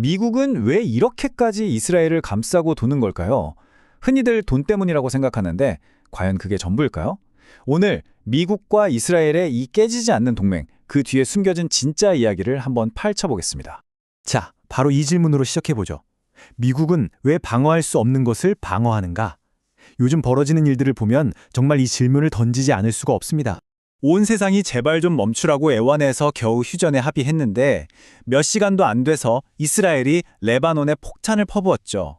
미국은 왜 이렇게까지 이스라엘을 감싸고 도는 걸까요? 흔히들 돈 때문이라고 생각하는데 과연 그게 전부일까요? 오늘 미국과 이스라엘의 이 깨지지 않는 동맹, 그 뒤에 숨겨진 진짜 이야기를 한번 파헤쳐보겠습니다. 자, 바로 이 질문으로 시작해보죠. 미국은 왜 방어할 수 없는 것을 방어하는가? 요즘 벌어지는 일들을 보면 정말 이 질문을 던지지 않을 수가 없습니다. 온 세상이 제발 좀 멈추라고 애원해서 겨우 휴전에 합의했는데 몇 시간도 안 돼서 이스라엘이 레바논에 폭탄을 퍼부었죠.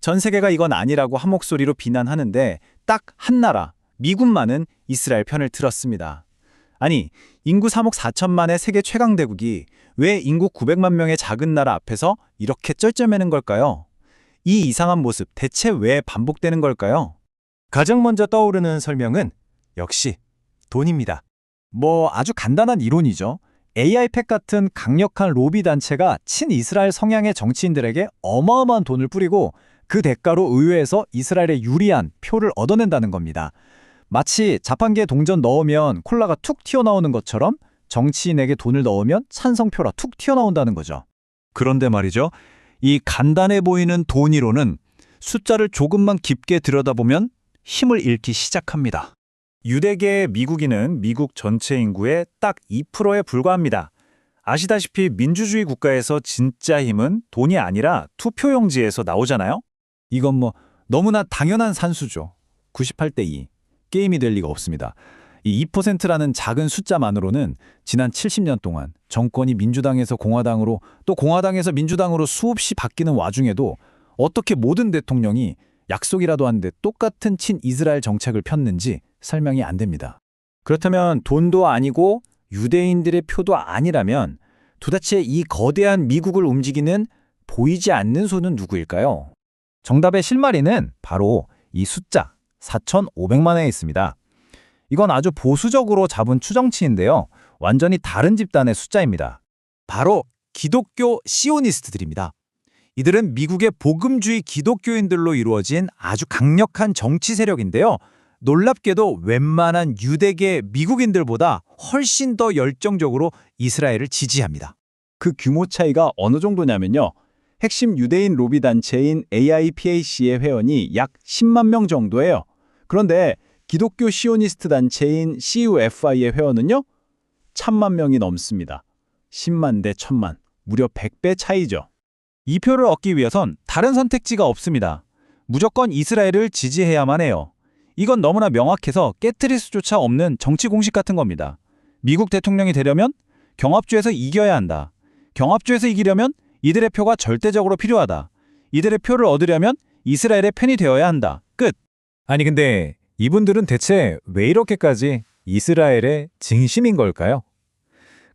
전 세계가 이건 아니라고 한 목소리로 비난하는데 딱 한 나라, 미국만은 이스라엘 편을 들었습니다. 아니, 인구 3억 4천만의 세계 최강대국이 왜 인구 900만 명의 작은 나라 앞에서 이렇게 쩔쩔매는 걸까요? 이 이상한 모습 대체 왜 반복되는 걸까요? 가장 먼저 떠오르는 설명은 역시 돈입니다. 아주 간단한 이론이죠. AI팩 같은 강력한 로비 단체가 친이스라엘 성향의 정치인들에게 어마어마한 돈을 뿌리고 그 대가로 의회에서 이스라엘에 유리한 표를 얻어낸다는 겁니다. 마치 자판기에 동전 넣으면 콜라가 툭 튀어나오는 것처럼 정치인에게 돈을 넣으면 찬성표라 툭 튀어나온다는 거죠. 그런데 말이죠. 이 간단해 보이는 돈 이론은 숫자를 조금만 깊게 들여다보면 힘을 잃기 시작합니다. 유대계 미국인은 미국 전체 인구의 딱 2%에 불과합니다. 아시다시피 민주주의 국가에서 진짜 힘은 돈이 아니라 투표용지에서 나오잖아요? 이건 너무나 당연한 산수죠. 98대 2. 게임이 될 리가 없습니다. 이 2%라는 작은 숫자만으로는 지난 70년 동안 정권이 민주당에서 공화당으로 또 공화당에서 민주당으로 수없이 바뀌는 와중에도 어떻게 모든 대통령이 약속이라도 한 데 똑같은 친이스라엘 정책을 폈는지 설명이 안 됩니다. 그렇다면 돈도 아니고 유대인들의 표도 아니라면 도대체 이 거대한 미국을 움직이는 보이지 않는 손은 누구일까요? 정답의 실마리는 바로 이 숫자 4,500만에 있습니다. 이건 아주 보수적으로 잡은 추정치인데요. 완전히 다른 집단의 숫자입니다. 바로 기독교 시오니스트들입니다. 이들은 미국의 복음주의 기독교인들로 이루어진 아주 강력한 정치 세력인데요. 놀랍게도 웬만한 유대계 미국인들보다 훨씬 더 열정적으로 이스라엘을 지지합니다. 그 규모 차이가 어느 정도냐면요. 핵심 유대인 로비 단체인 AIPAC의 회원이 약 10만 명 정도예요. 그런데 기독교 시오니스트 단체인 CUFI의 회원은요? 1,000만 명이 넘습니다. 10만 대 1,000만, 무려 100배 차이죠. 이 표를 얻기 위해선 다른 선택지가 없습니다. 무조건 이스라엘을 지지해야만 해요. 이건 너무나 명확해서 깨트릴 수조차 없는 정치 공식 같은 겁니다. 미국 대통령이 되려면 경합주에서 이겨야 한다. 경합주에서 이기려면 이들의 표가 절대적으로 필요하다. 이들의 표를 얻으려면 이스라엘의 편이 되어야 한다. 끝. 아니 근데 이분들은 대체 왜 이렇게까지 이스라엘의 진심인 걸까요?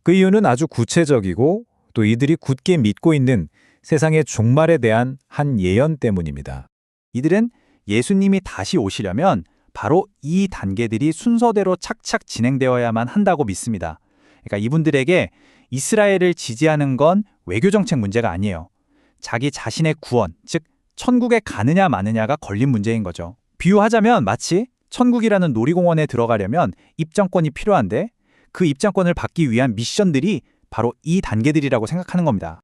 그 이유는 아주 구체적이고 또 이들이 굳게 믿고 있는 세상의 종말에 대한 한 예언 때문입니다. 이들은 예수님이 다시 오시려면 바로 이 단계들이 순서대로 착착 진행되어야만 한다고 믿습니다. 그러니까 이분들에게 이스라엘을 지지하는 건 외교정책 문제가 아니에요. 자기 자신의 구원, 즉 천국에 가느냐 마느냐가 걸린 문제인 거죠. 비유하자면 마치 천국이라는 놀이공원에 들어가려면 입장권이 필요한데 그 입장권을 받기 위한 미션들이 바로 이 단계들이라고 생각하는 겁니다.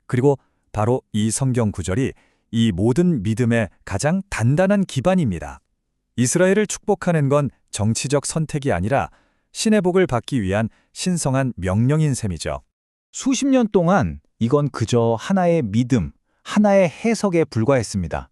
그리고 바로 이 성경 구절이 이 모든 믿음의 가장 단단한 기반입니다. 이스라엘을 축복하는 건 정치적 선택이 아니라 신의 복을 받기 위한 신성한 명령인 셈이죠. 수십 년 동안 이건 그저 하나의 믿음, 하나의 해석에 불과했습니다.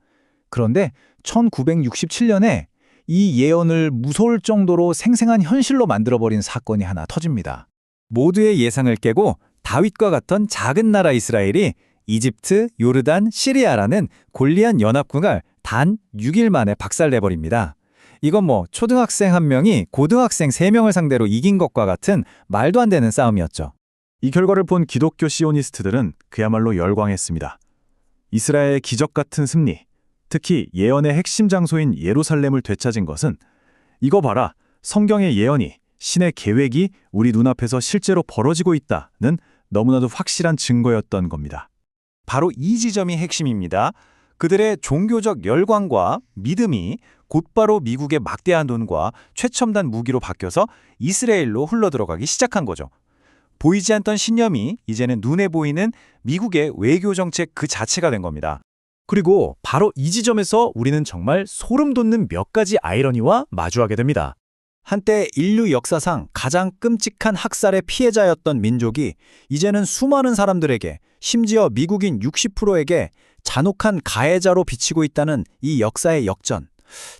그런데 1967년에 이 예언을 무서울 정도로 생생한 현실로 만들어버린 사건이 하나 터집니다. 모두의 예상을 깨고 다윗과 같던 작은 나라 이스라엘이 이집트, 요르단, 시리아라는 골리앗 연합군을 단 6일 만에 박살내버립니다. 이건 초등학생 1명이 고등학생 3명을 상대로 이긴 것과 같은 말도 안 되는 싸움이었죠. 이 결과를 본 기독교 시오니스트들은 그야말로 열광했습니다. 이스라엘의 기적 같은 승리, 특히 예언의 핵심 장소인 예루살렘을 되찾은 것은 이거 봐라, 성경의 예언이, 신의 계획이 우리 눈앞에서 실제로 벌어지고 있다는 너무나도 확실한 증거였던 겁니다. 바로 이 지점이 핵심입니다. 그들의 종교적 열광과 믿음이 곧바로 미국의 막대한 돈과 최첨단 무기로 바뀌어서 이스라엘로 흘러들어가기 시작한 거죠. 보이지 않던 신념이 이제는 눈에 보이는 미국의 외교 정책 그 자체가 된 겁니다. 그리고 바로 이 지점에서 우리는 정말 소름 돋는 몇 가지 아이러니와 마주하게 됩니다. 한때 인류 역사상 가장 끔찍한 학살의 피해자였던 민족이 이제는 수많은 사람들에게, 심지어 미국인 60%에게 잔혹한 가해자로 비치고 있다는 이 역사의 역전.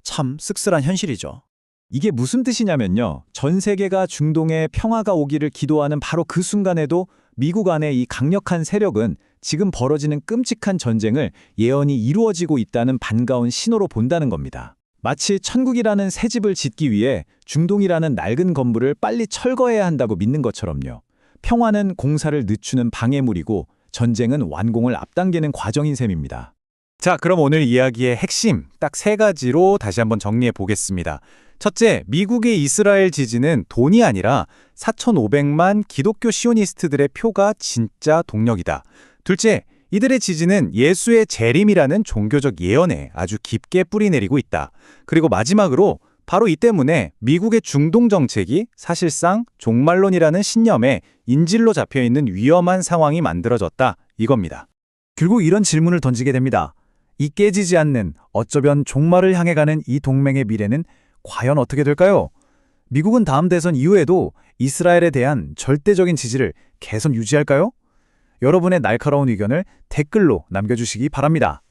참 씁쓸한 현실이죠. 이게 무슨 뜻이냐면요. 전 세계가 중동에 평화가 오기를 기도하는 바로 그 순간에도 미국 안의 이 강력한 세력은 지금 벌어지는 끔찍한 전쟁을 예언이 이루어지고 있다는 반가운 신호로 본다는 겁니다. 마치 천국이라는 새 집을 짓기 위해 중동이라는 낡은 건물을 빨리 철거해야 한다고 믿는 것처럼요. 평화는 공사를 늦추는 방해물이고 전쟁은 완공을 앞당기는 과정인 셈입니다. 자, 그럼 오늘 이야기의 핵심 딱 3가지로 다시 한번 정리해 보겠습니다. 첫째, 미국의 이스라엘 지지는 돈이 아니라 4,500만 기독교 시오니스트들의 표가 진짜 동력이다. 둘째, 이들의 지지는 예수의 재림이라는 종교적 예언에 아주 깊게 뿌리내리고 있다. 그리고 마지막으로 바로 이 때문에 미국의 중동 정책이 사실상 종말론이라는 신념에 인질로 잡혀있는 위험한 상황이 만들어졌다. 이겁니다. 결국 이런 질문을 던지게 됩니다. 이 깨지지 않는 어쩌면 종말을 향해 가는 이 동맹의 미래는 과연 어떻게 될까요? 미국은 다음 대선 이후에도 이스라엘에 대한 절대적인 지지를 계속 유지할까요? 여러분의 날카로운 의견을 댓글로 남겨주시기 바랍니다.